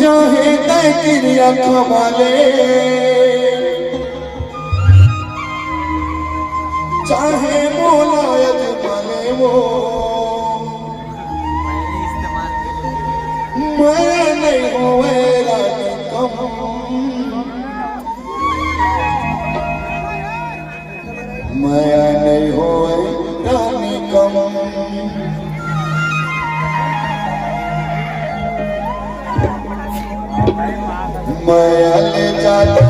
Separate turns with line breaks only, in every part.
चाहे तैकिरिया कमाले चाहे मोलायत माले वो मैं नहीं होएगा कम मैं नहीं होए रानी कम मैं ले जाता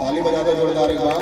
ताली बजाते जोरदार एक बार।